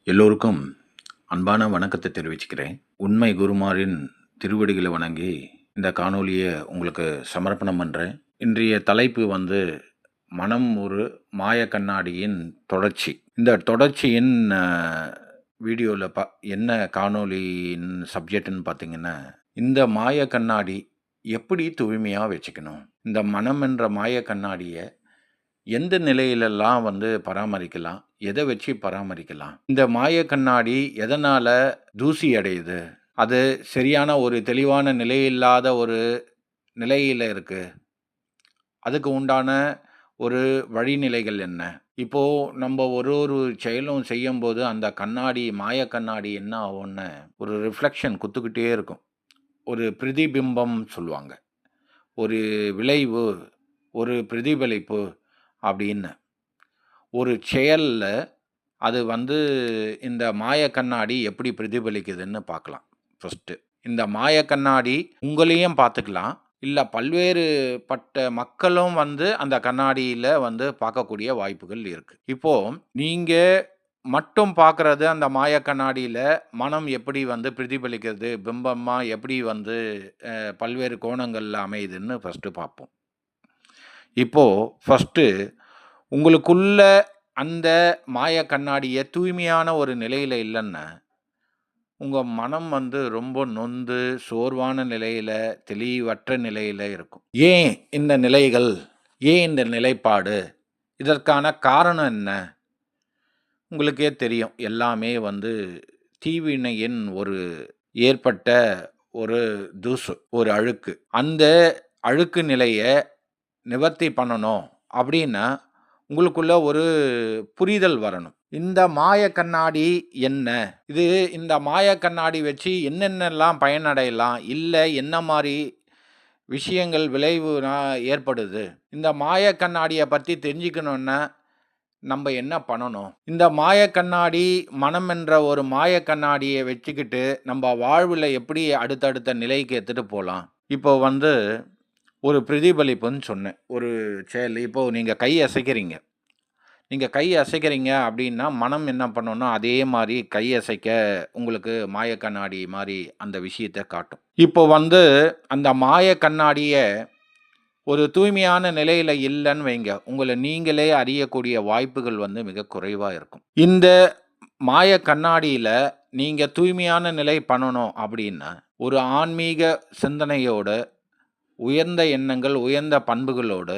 எல்லோருக்கும் அன்பான வணக்கத்தை தெரிவிச்சுக்கிறேன். உண்மை குருமாரின் திருவடிகளை வணங்கி இந்த காணொளியை உங்களுக்கு சமர்ப்பணம் பண்ணுறேன். இன்றைய தலைப்பு மனம் ஒரு மாய கண்ணாடியின் தொடர்ச்சி. இந்த தொடர்ச்சியின் வீடியோவில் என்ன காணொளியின் சப்ஜெக்ட்னு பார்த்தீங்கன்னா, இந்த மாய கண்ணாடி எப்படி தூய்மையாக வச்சுக்கணும், இந்த மனம் என்ற மாய கண்ணாடியை எந்த நிலையிலெல்லாம் பராமரிக்கலாம், எதை வச்சு பராமரிக்கலாம், இந்த மாய கண்ணாடி எதனால் தூசி அடையுது, அது சரியான ஒரு தெளிவான நிலையில்லாத ஒரு நிலையில் இருக்குது, அதுக்கு உண்டான ஒரு வழிநிலைகள் என்ன. இப்போது நம்ம ஒரு ஒரு செயலும் செய்யும்போது அந்த கண்ணாடி மாய கண்ணாடி என்ன ஆகும்னு ஒரு ரிஃப்ளெக்ஷன் குத்துக்கிட்டே இருக்கும். ஒரு பிரதிபிம்பம் சொல்லுவாங்க, ஒரு விளைவு, ஒரு பிரதிபலிப்பு அப்படின்னு. ஒரு செயலில் அது இந்த மாய கண்ணாடி எப்படி பிரதிபலிக்குதுன்னு பார்க்கலாம். ஃபஸ்ட்டு இந்த மாய கண்ணாடி உங்களையும் பார்த்துக்கலாம், இல்லை பல்வேறுபட்ட மக்களும் அந்த கண்ணாடியில் பார்க்கக்கூடிய வாய்ப்புகள் இருக்குது. இப்போது நீங்கள் மட்டும் பார்க்குறது அந்த மாய கண்ணாடியில் மனம் எப்படி பிரதிபலிக்கிறது, பிம்பமாக எப்படி பல்வேறு கோணங்களில் அமையுதுன்னு ஃபஸ்ட்டு பார்ப்போம். இப்போது ஃபஸ்ட்டு உங்களுக்குள்ள அந்த மாய கண்ணாடியை தூய்மையான ஒரு நிலையில் இல்லைன்னா உங்கள் மனம் ரொம்ப நொந்து சோர்வான நிலையில், தெளிவற்ற நிலையில் இருக்கும். ஏன் இந்த நிலைகள், ஏன் இந்த நிலைப்பாடு, இதற்கான காரணம் என்ன? உங்களுக்கே தெரியும், எல்லாமே தீவினையின் ஒரு ஏற்பட்ட ஒரு தூசு, ஒரு அழுக்கு. அந்த அழுக்கு நிலையை நிவர்த்தி பண்ணணும் அப்படின்னா உங்களுக்குள்ள ஒரு புரிதல் வரணும். இந்த மாய கண்ணாடி என்ன, இது இந்த மாய கண்ணாடி வச்சு என்னென்னலாம் பயனடையலாம், இல்லை என்ன மாதிரி விஷயங்கள் விளைவு ஏற்படுது, இந்த மாய கண்ணாடியை பற்றி தெரிஞ்சுக்கணுன்னா நம்ம என்ன பண்ணணும். இந்த மாய கண்ணாடி, மனம் என்ற ஒரு மாய கண்ணாடியை வச்சுக்கிட்டு நம்ம வாழ்வில் எப்படி அடுத்தடுத்த நிலைக்கு எடுத்துகிட்டு போகலாம். இப்போ ஒரு பிரதிபலிப்புன்னு சொன்னேன், ஒரு செயல். இப்போது நீங்கள் கை அசைக்கிறீங்க, நீங்கள் கை அசைக்கிறீங்க அப்படின்னா மனம் என்ன பண்ணணும்னா அதே மாதிரி கை அசைக்க உங்களுக்கு மாய கண்ணாடி மாதிரி அந்த விஷயத்தை காட்டும். இப்போ அந்த மாய கண்ணாடியை ஒரு தூய்மையான நிலையில் இல்லைன்னு வைங்க, உங்களை நீங்களே அறியக்கூடிய வாய்ப்புகள் மிக குறைவாக இருக்கும். இந்த மாய கண்ணாடியில் நீங்கள் தூய்மையான நிலை பண்ணணும் அப்படின்னா ஒரு ஆன்மீக சிந்தனையோடு, உயர்ந்த எண்ணங்கள், உயர்ந்த பண்புகளோடு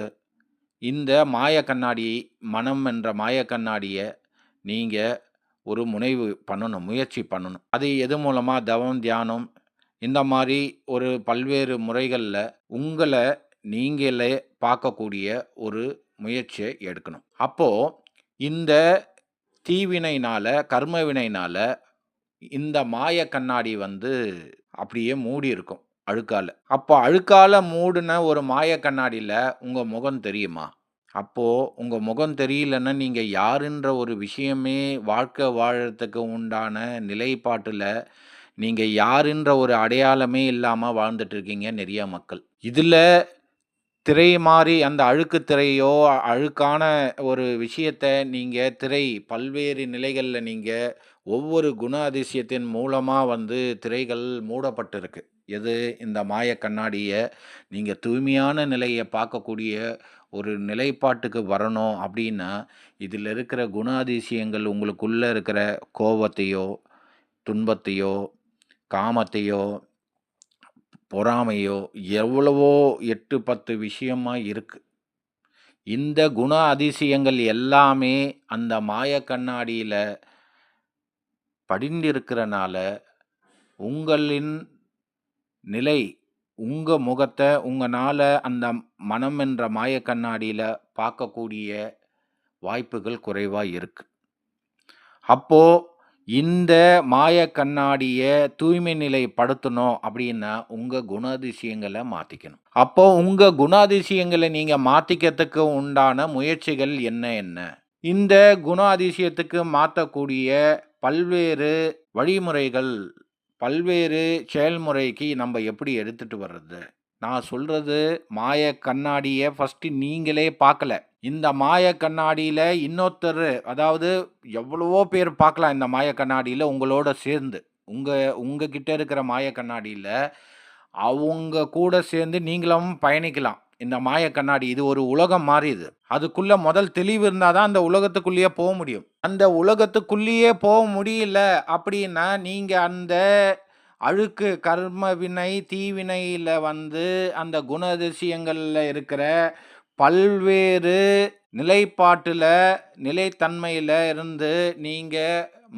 இந்த மாய கண்ணாடி, மனம் என்ற மாய கண்ணாடியை நீங்கள் ஒரு முனைவு பண்ணணும், முயற்சி பண்ணணும். அது எது மூலமாக? தவம், தியானம், இந்த மாதிரி ஒரு பல்வேறு முறைகளில் உங்களை நீங்களே பார்க்கக்கூடிய ஒரு முயற்சியை எடுக்கணும். அப்போது இந்த தீவினைனால், கர்மவினைனால் இந்த மாய கண்ணாடி அப்படியே மூடி இருக்கும் அழுக்கால். அப்போ அழுக்கால் மூடின ஒரு மாய கண்ணாடியில் உங்கள் முகம் தெரியுமா? அப்போது உங்கள் முகம் தெரியலன்னா நீங்கள் யாருன்ற ஒரு விஷயமே வாழ்க்கை வாழறதுக்கு உண்டான நிலைப்பாட்டில் நீங்கள் யாருன்ற ஒரு அடையாளமே இல்லாமல் வாழ்ந்துட்டுருக்கீங்க நிறைய மக்கள். இதில் திரை மாறி அந்த அழுக்கு திரையோ, அழுக்கான ஒரு விஷயத்தை நீங்கள் பல்வேறு நிலைகளில் நீங்கள் ஒவ்வொரு குண அதிசயத்தின் மூலமாக திரைகள் மூடப்பட்டிருக்கு. எது? இந்த மாய கண்ணாடியை நீங்கள் தூய்மையான நிலையை பார்க்கக்கூடிய ஒரு நிலைப்பாட்டுக்கு வரணும் அப்படின்னா இதில் இருக்கிற குணாதிசயங்கள் உங்களுக்குள்ளே இருக்கிற கோபத்தையோ, துன்பத்தையோ, காமத்தையோ, பொறாமையோ எவ்வளவோ 8, 10 விஷயமாக இருக்குது. இந்த குண அதிசயங்கள் எல்லாமே அந்த மாய கண்ணாடியில் படிந்திருக்கிறனால உங்களின் நிலை, உங்கள் முகத்தை உங்களால் அந்த மனம் என்ற மாய கண்ணாடியில் பார்க்கக்கூடிய வாய்ப்புகள் குறைவாக இருக்குது. அப்போது இந்த மாய கண்ணாடியை தூய்மை நிலைப்படுத்தணும் அப்படின்னா உங்கள் குணாதிசயங்களை மாற்றிக்கணும். அப்போது உங்கள் குணாதிசயங்களை நீங்கள் மாற்றிக்கிறதுக்கு உண்டான முயற்சிகள் என்ன என்ன? இந்த குணாதிசயத்துக்கு மாற்றக்கூடிய பல்வேறு வழிமுறைகள், பல்வேறு செயல்முறைக்கு நம்ம எப்படி எடுத்துகிட்டு வர்றது? நான் சொல்றது மாய கண்ணாடிய ஃபர்ஸ்ட்டு நீங்களே பார்க்கல. இந்த மாய கண்ணாடியில இன்னொருத்தரு அதாவது எவ்வளவோ பேர் பார்க்கலாம் இந்த மாய கண்ணாடியில உங்களோட சேர்ந்து. உங்க உங்க கிட்ட இருக்கிற மாய கண்ணாடியில, அவங்க கூட சேர்ந்து நீங்களும் பயணிக்கலாம். இந்த மாய கண்ணாடி இது ஒரு உலகம் மாரி இது. அதுக்குள்ள முதல் தெளிவு இருந்தா தான் அந்த உலகத்துக்குள்ளேயே முடியும். அந்த உலகத்துக்குள்ளேயே முடியல அப்படின்னா, நீங்க அந்த அழுக்கு கர்ம வினை, தீவினையில அந்த குணாதிசயங்கள்ல இருக்கிற பல்வேறு நிலைப்பாட்டுல, நிலைத்தன்மையில இருந்து நீங்க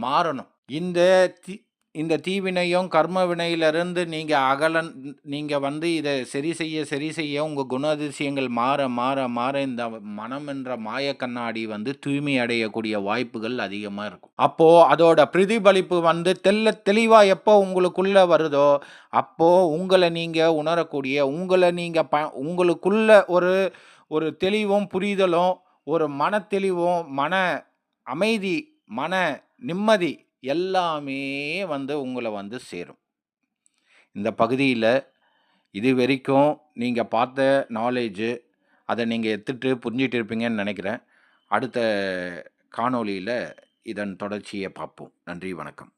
மாறணும். இந்த தி இந்த தீவினையும், கர்ம வினையிலிருந்து நீங்க இத சரி செய்ய உங்க குணாதிசயங்கள் மாற இந்த மனம் என்ற மாய கண்ணாடி தூய்மை அடையக்கூடிய வாய்ப்புகள் அதிகமா இருக்கும். அப்போ அதோட பிரதிபலிப்பு தெளிவா எப்போ உங்களுக்குள்ள வருதோ, அப்போ உங்கள நீங்க உணரக்கூடிய, உங்களுக்குள்ள ஒரு தெளிவும், புரிதலும், ஒரு மனத்தெளிவும், மன அமைதி, மன நிம்மதி எல்லாமே உங்கள சேரும். இந்த பகுதியில இதுவரைக்கும் நீங்க பார்த்த நாலேட்ஜ் அத நீங்க எடுத்துட்டு புரிஞ்சுட்டு இருப்பீங்கன்னு நெனைக்கிறேன். அடுத்த காணொளியில இதன் தொடர்ச்சிய பார்ப்போம். நன்றி, வணக்கம்.